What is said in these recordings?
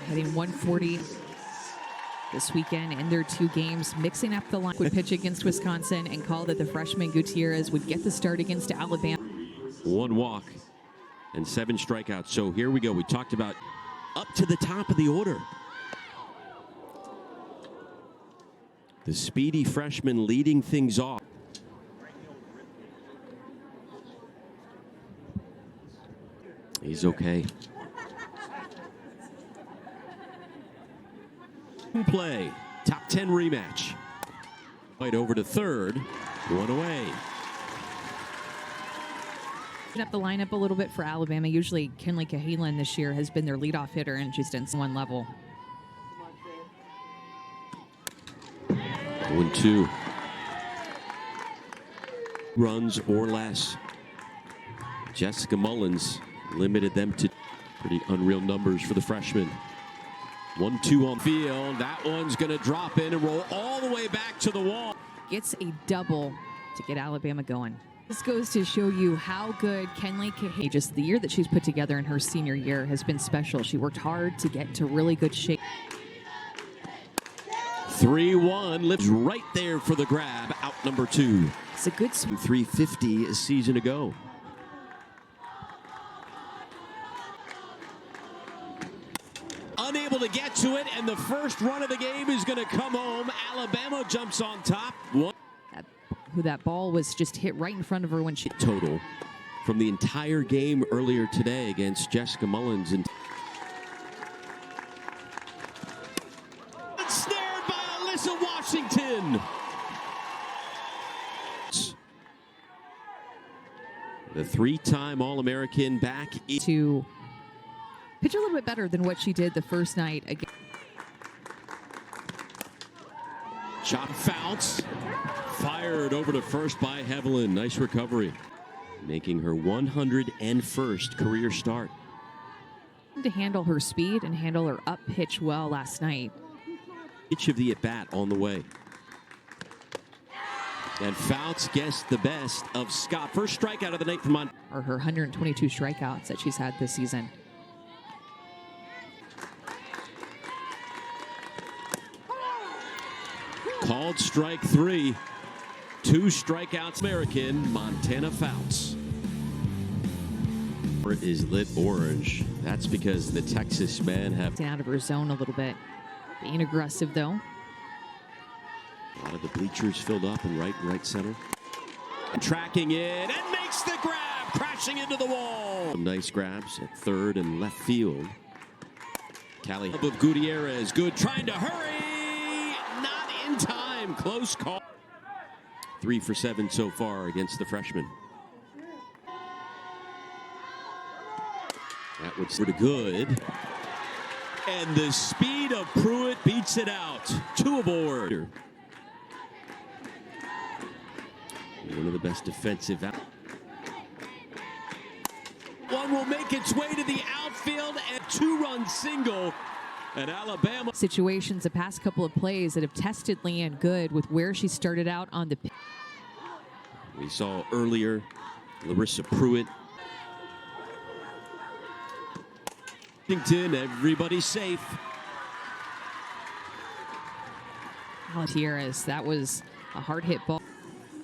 hitting 140 this weekend in their 2 games, mixing up the line. Would pitch against Wisconsin and call that the freshman Gutierrez would get the start against Alabama. 1 walk and 7 strikeouts. So here we go. We talked about up to the top of the order. The speedy freshman leading things off. He's okay. Play. Top 10 rematch. Right over to third. 1 away. Up the lineup a little bit for Alabama. Usually Kenley Cahalan this year has been their leadoff hitter and she's done 1 level. 1-2. Runs or less. Jessica Mullins limited them to pretty unreal numbers for the freshman. 1-2 on field. That one's going to drop in and roll all the way back to the wall. Gets a double to get Alabama going. This goes to show you how good Kenley Cahalan, just the year that she's put together in her senior year has been special. She worked hard to get to really good shape. 3-1, lives right there for the grab. Out number 2. It's a good 350 a season ago. Unable to get to it, and the first run of the game is going to come home. Alabama jumps on top. That ball was just hit right in front of her when she... Total from the entire game earlier today against Jessica Mullins. And snared by Alyssa Washington. The 3-time All-American back to pitch a little bit better than what she did the first night again. Chop Fouts. Fired over to first by Hevelin. Nice recovery. Making her 101st career start. To handle her speed and handle her up pitch well last night. Each of the at-bat on the way. And Fouts gets the best of Scott. First strikeout of the night from on. Or her 122 strikeouts that she's had this season. Called strike 3. 2 strikeouts. American Montana Fouts. Is lit orange. That's because the Texas men have out of her zone a little bit. Being aggressive though. A lot of the bleachers filled up in right center. And tracking it and makes the grab, crashing into the wall. Some nice grabs at third and left field. Callie of Gutierrez, good, trying to hurry, not in time. Close call. 3 for 7 so far against the freshman. That was pretty good. And the speed of Pruitt beats it out. 2 aboard. One of the best defensive. One will make its way to the outfield and 2-run single. And Alabama. Situations the past couple of plays that have tested Leanne good with where she started out on the. We saw earlier Larissa Pruitt. Washington, everybody safe. Gutierrez, that was a hard hit ball.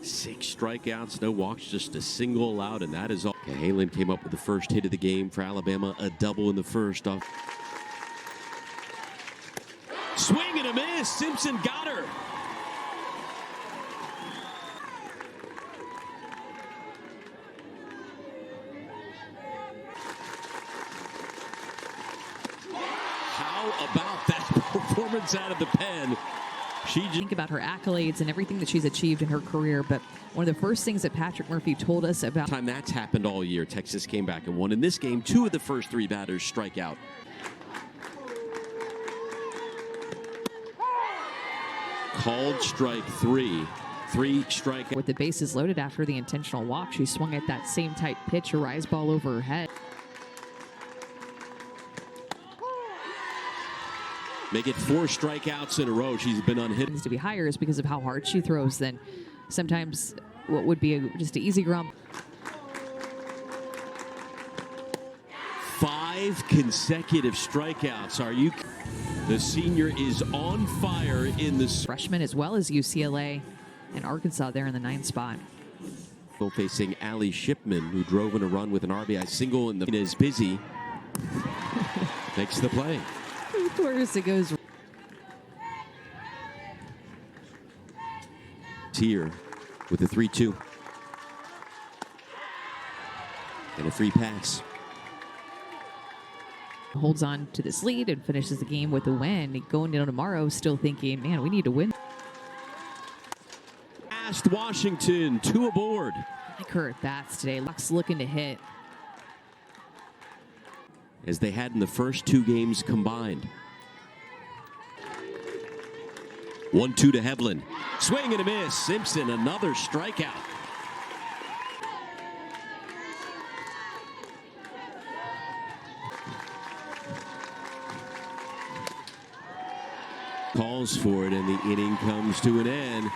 6 strikeouts, no walks, just a single allowed, and that is all. Cahalan came up with the first hit of the game for Alabama, a double in the first off. Swing and a miss. Simpson got her. How about that performance out of the pen? She just think about her accolades and everything that she's achieved in her career, but one of the first things that Patrick Murphy told us about time that's happened all year. Texas came back and won. In this game, 2 of the first 3 batters strike out. Called strike 3. 3 strike. With the bases loaded after the intentional walk, she swung at that same type pitch, a rise ball over her head. Make it 4 strikeouts in a row. She's been unhit. To be higher is because of how hard she throws than sometimes what would be just an easy ground. 5 5 consecutive strikeouts. The senior is on fire in the freshman, as well as UCLA and Arkansas there in the 9th spot. Facing Allie Shipman, who drove in a run with an RBI single, and is busy. Makes the play. Of course it goes. Here with a 3-2 and a free pass. Holds on to this lead and finishes the game with a win. Going into tomorrow still thinking, man, we need to win. Past Washington, 2 aboard. I like her at bats today. Luck's looking to hit. As they had in the first 2 games combined. 1-2 to Hevlin. Swing and a miss. Simpson, another strikeout. Calls for it, and the inning comes to an end.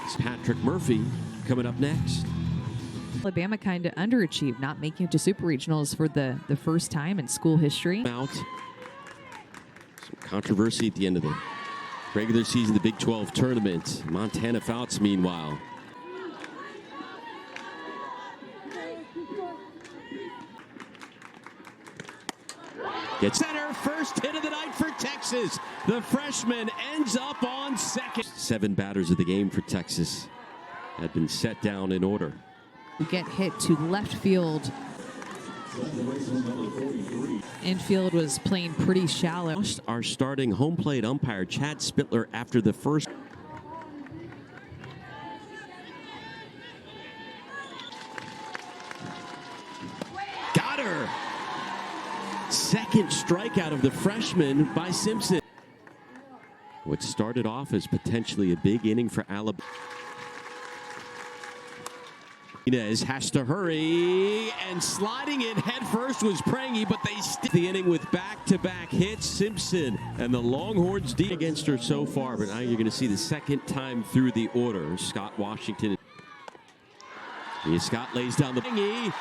It's Patrick Murphy coming up next. Alabama kind of underachieved, not making it to super regionals for the first time in school history. Out. Some controversy at the end of the regular season, the Big 12 tournament. Montana Fouts, meanwhile. Gets center, first hit of the night for Texas. The freshman ends up on second. 7 batters of the game for Texas had been set down in order. Get hit to left field. Infield was playing pretty shallow. Our starting home plate umpire, Chad Spittler, after the first. Got her. Second strikeout of the freshman by Simpson. What started off as potentially a big inning for Alabama. Inez has to hurry, and sliding in headfirst was Prangy, but they stick the inning with back-to-back hits. Simpson and the Longhorns deep against her so far, but now you're going to see the second time through the order. Scott Washington. Scott lays down the Prangy,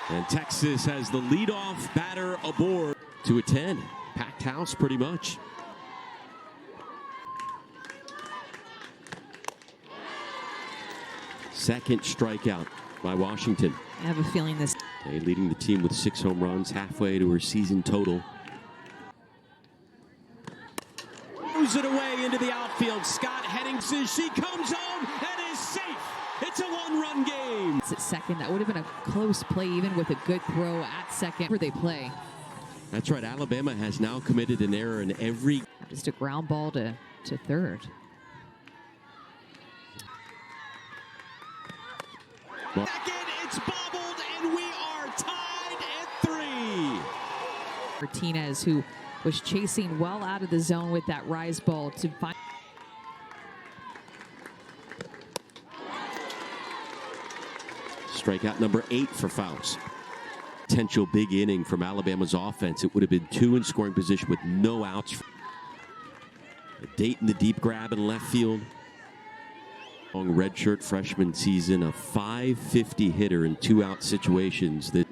and Texas has the leadoff batter aboard to a 10. Packed house pretty much. Second strikeout by Washington. I have a feeling this. Okay, leading the team with 6 home runs, halfway to her season total. Throws it away into the outfield. Scott heading, she comes home and is safe. It's a 1-run game. It's at second. That would have been a close play, even with a good throw at second where they play. That's right. Alabama has now committed an error in every. Just a ground ball to third. Second, it's bobbled, and we are tied at 3. Martinez, who was chasing well out of the zone with that rise ball to find. Strikeout number 8 for Fouts. Potential big inning from Alabama's offense. It would have been 2 in scoring position with no outs. A Dayton the deep grab in left field. Long redshirt freshman season, a .550 hitter in 2-out situations. That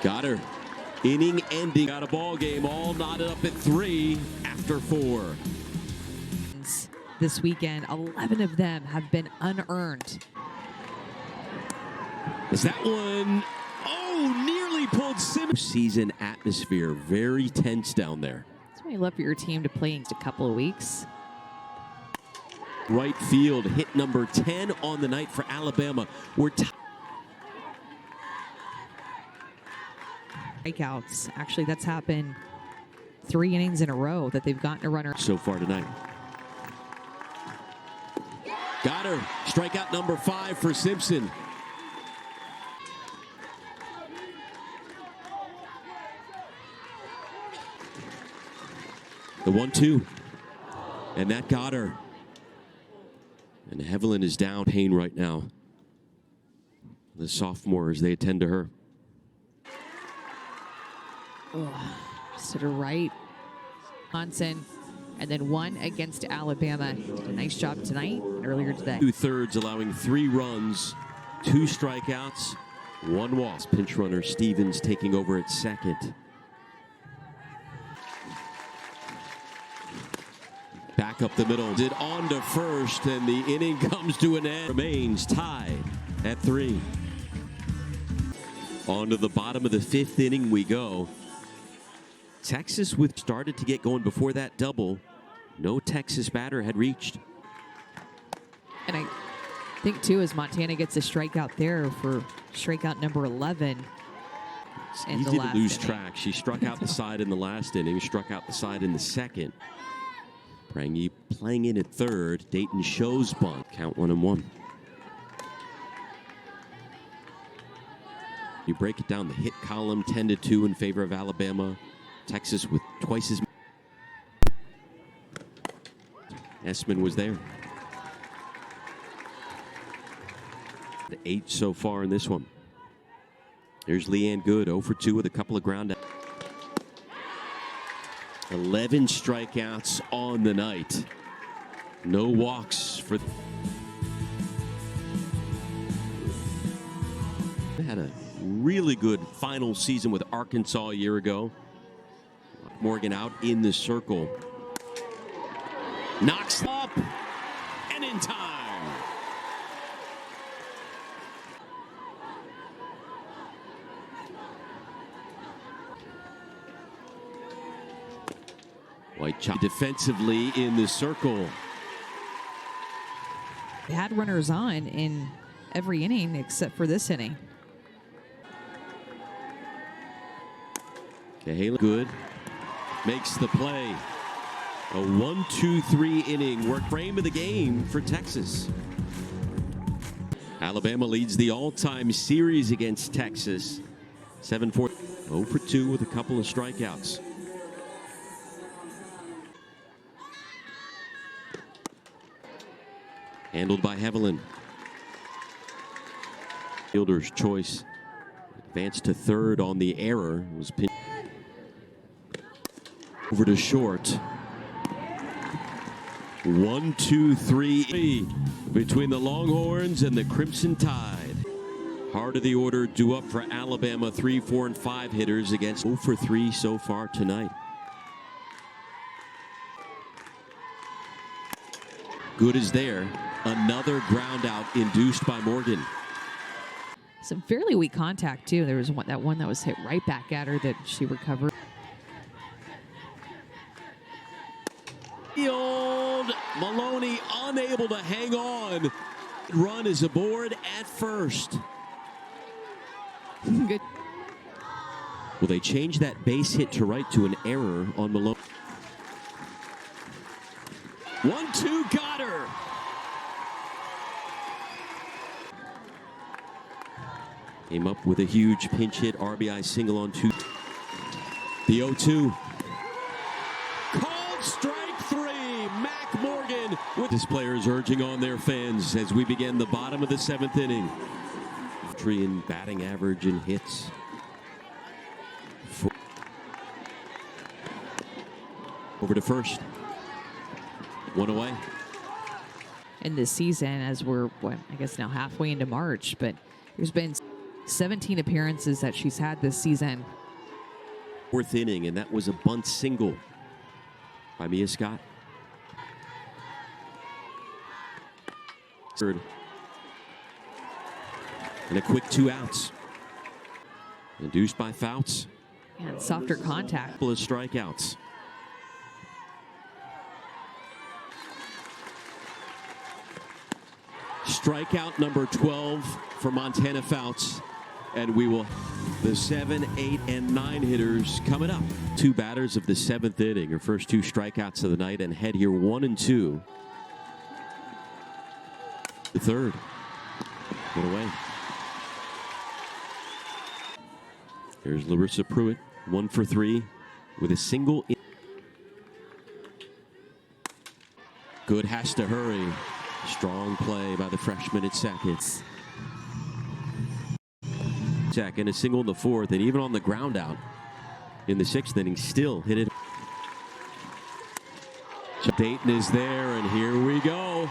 got her. Inning ending. Got a ball game all knotted up at 3 after 4. This weekend, 11 of them have been unearned. Is that one? Oh, nearly pulled Simmons. Season atmosphere, very tense down there. That's why I love for your team to play in just a couple of weeks. Right field, hit number 10 on the night for Alabama. We're strikeouts. Actually, that's happened 3 innings in a row that they've gotten a runner so far tonight. Got her. Strikeout number 5 for Simpson. The 1-2. And that got her. And Hevlin is down pain right now. The sophomore as they attend to her. Just to the right. Wisconsin. And then 1 against Alabama. Did a nice job tonight and earlier today. 2/3, allowing 3 runs 2 strikeouts, 1 walk. Pinch runner Stevens taking over at second. Back up the middle, did on to first, and the inning comes to an end. Remains tied at 3. On to the bottom of the 5th inning we go. Texas started to get going before that double. No Texas batter had reached. And I think, too, as Montana gets a strikeout there for strikeout number 11. He didn't lose track. She struck out the side in the last inning, struck out the side in the second. Prangy playing in at third. Dayton shows bunt. Count 1-1. You break it down the hit column, 10-2 in favor of Alabama. Texas with twice as many. Essman was there. 8 so far in this one. Here's Leanne Good, 0 for 2 with a couple of ground outs. 11 strikeouts on the night. No walks for. They had a really good final season with Arkansas a year ago. Morgan out in the circle. Knocks up and in time. White chop defensively in the circle. They had runners on in every inning except for this inning. Cahalan Good makes the play. A 1-2-3 inning work frame of the game for Texas. Alabama leads the all-time series against Texas. 7-4. 0 for 2 with a couple of strikeouts. Handled by Hevelin. Fielder's choice. Advanced to third on the error. Was pinned over to short. 1, 2, 3 between the Longhorns and the Crimson Tide. Heart of the order due up for Alabama. 3, 4, and 5 hitters against 0 for 3 so far tonight. Good is there. Another ground out induced by Morgan. Some fairly weak contact, too. There was that one that was hit right back at her that she recovered. Maloney unable to hang on. Run is aboard at first. Good. Will they change that base hit to right to an error on Maloney? 1-2, got her. Came up with a huge pinch hit, RBI single on 2. The 0-2. Called strike 3. Mac Morgan with his players urging on their fans as we begin the bottom of the 7th inning. Tree in batting average and hits. Over to first. 1 away. In this season, as we're, I guess now halfway into March, but there's been 17 appearances that she's had this season. 4th inning, and that was a bunt single by Mia Scott. Third. And a quick 2 outs. Induced by Fouts. And softer contact. Couple of strikeouts. Strikeout number 12 for Montana Fouts. And we will, the 7, 8, and 9 hitters coming up. 2 batters of the 7th inning. Her first 2 strikeouts of the night and head here 1 and 2. The 3rd. Put away. Here's Larissa Pruitt, 1 for 3 with a single. Good has to hurry. Strong play by the freshman at second. Second, a single in the 4th, and even on the ground out in the 6th inning, still hit it. Dayton is there, and here we go.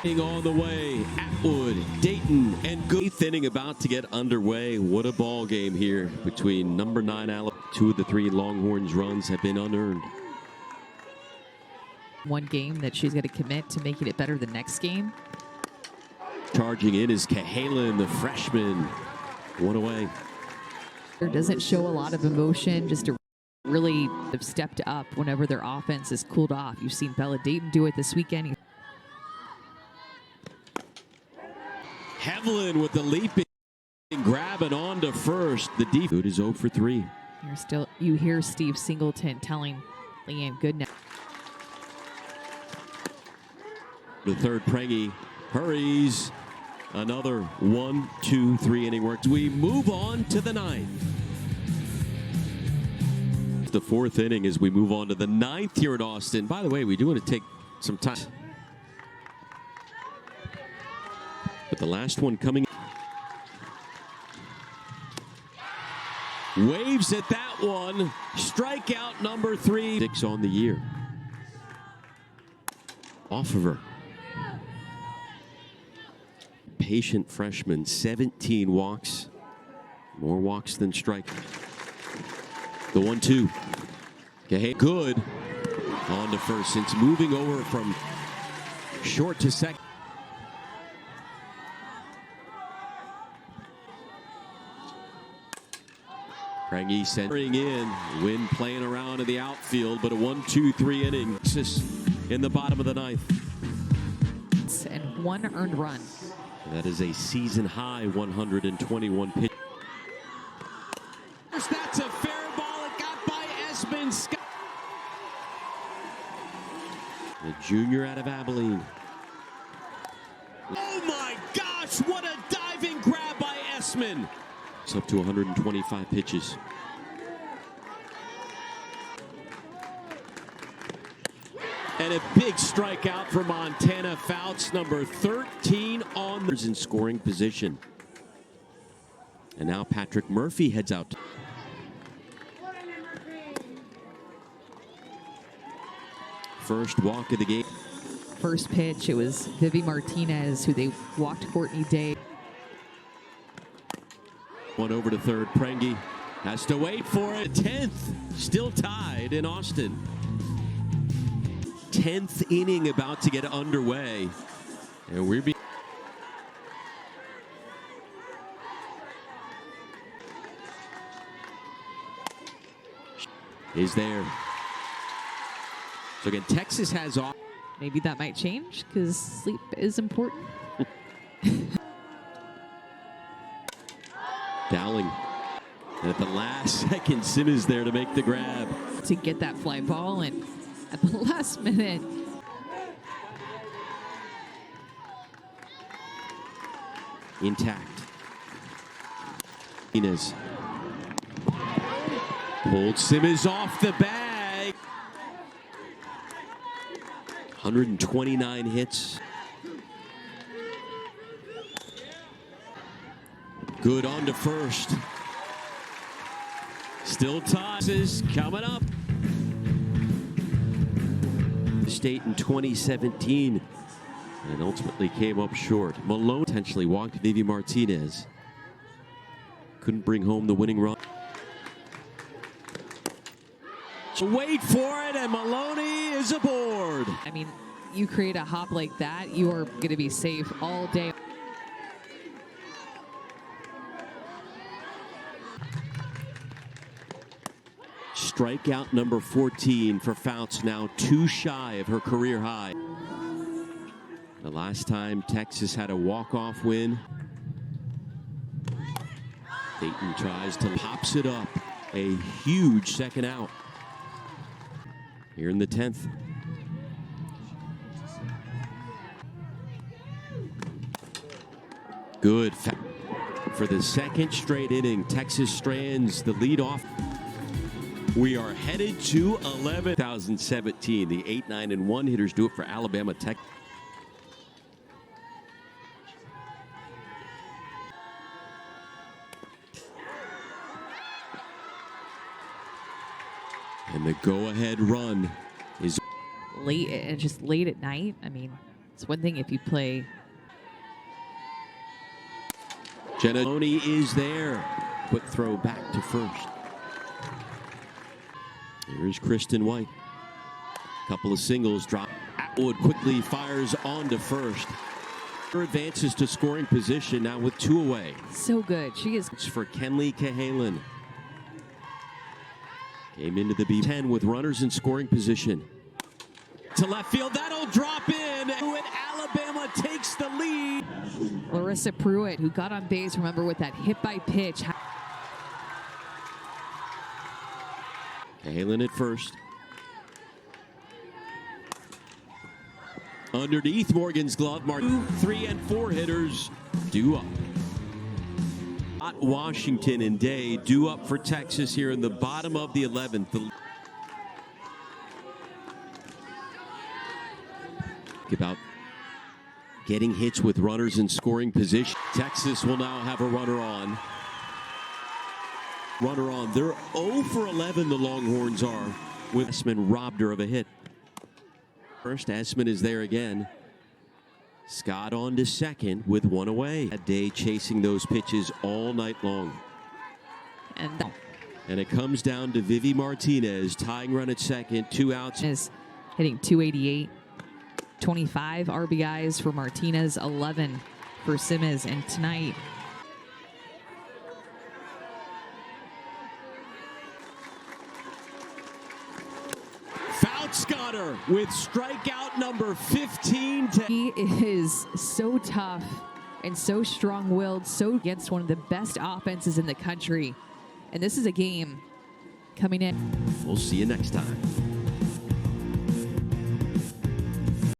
On the way, Atwood, Dayton, and good. Eighth inning about to get underway. What a ball game here between number 9 Alabama. 2 of the 3 Longhorns runs have been unearned. One game that she's going to commit to making it better the next game. Charging in is Cahalan, the freshman. 1 away. Doesn't show a lot of emotion, just to really have stepped up whenever their offense has cooled off. You've seen Bella Dayton do it this weekend. Hevlin with the leaping grab and on to first. The defense. Good is 0 for 3. You hear Steve Singleton telling Leanne Goodnow. The third, Prengy hurries. Another 1, 2, 3 inning work. We move on to the 9th. The 4th inning as we move on to the 9th here at Austin. By the way, we do want to take some time. But the last one coming. Waves at that one. Strikeout number 3. 6 on the year. Off of her. Patient freshman, 17 walks. More walks than strike. The 1-2. Okay, good. On to first. Since moving over from short to second. Prengy centering in. Wind playing around in the outfield, but a 1-2-3 inning. In the bottom of the 9th. And 1 earned run. That is a season high 121 pitch. That's a fair ball. It got by Esmond Scott. The junior out of Abilene. Oh my gosh, what a diving grab by Esmond. It's up to 125 pitches. And a big strikeout for Montana Fouts, number 13 on the in scoring position. And now Patrick Murphy heads out. First walk of the game. First pitch, it was Vivi Martinez who they walked Courtney Day. One over to third. Prengy has to wait for it. 10th, still tied in Austin. 10th inning about to get underway. And we're being is there. So again, Texas has off. Maybe that might change because sleep is important. Dowling. And at the last second, Sim is there to make the grab. To get that fly ball, and at the last minute. Intact. Inez. Pulled Simmons off the bag. 129 hits. Good on to first. Still tosses coming up. State in 2017 and ultimately came up short. Malone potentially walked Vivi Martinez. Couldn't bring home the winning run. Wait for it, and Maloney is aboard. I mean, you create a hop like that, you are going to be safe all day. Strikeout number 14 for Fouts, now 2 shy of her career high. The last time Texas had a walk-off win. Dayton tries to pops it up. A huge second out. Here in the 10th. Good for the second straight inning. Texas strands the lead off. We are headed to 2017. The 8, 9, and 1 hitters do it for Alabama Tech. And the go-ahead run is late, just late at night. I mean, It's one thing if you play. Jenna is there. Quick throw back to first. Here's Kristen White. Couple of singles drop. Atwood quickly fires on to first. Her advances to scoring position now with 2 away. So good. She is. It's for Kenley Cahalan. Came into the B10 with runners in scoring position. To left field, that'll drop in. Alabama takes the lead. Larissa Pruitt, who got on base, remember, with that hit by pitch. Cahalan at first. Underneath Morgan's glove, mark 2, 3, and 4 hitters due up. Washington and Day due up for Texas here in the bottom of the 11th. About getting hits with runners in scoring position. Texas will now have a runner on. They're 0 for 11, the Longhorns are, with Esmond robbed her of a hit. First, Esmond is there again. Scott on to second with 1 away. A Day chasing those pitches all night long. And it comes down to Vivi Martinez, tying run at second, 2 outs. Is hitting 288. 25 RBIs for Martinez, 11 for Simmons, and tonight. Foutscotter with strikeout number 15. He is so tough and so strong-willed, so against one of the best offenses in the country. And this is a game coming in. We'll see you next time.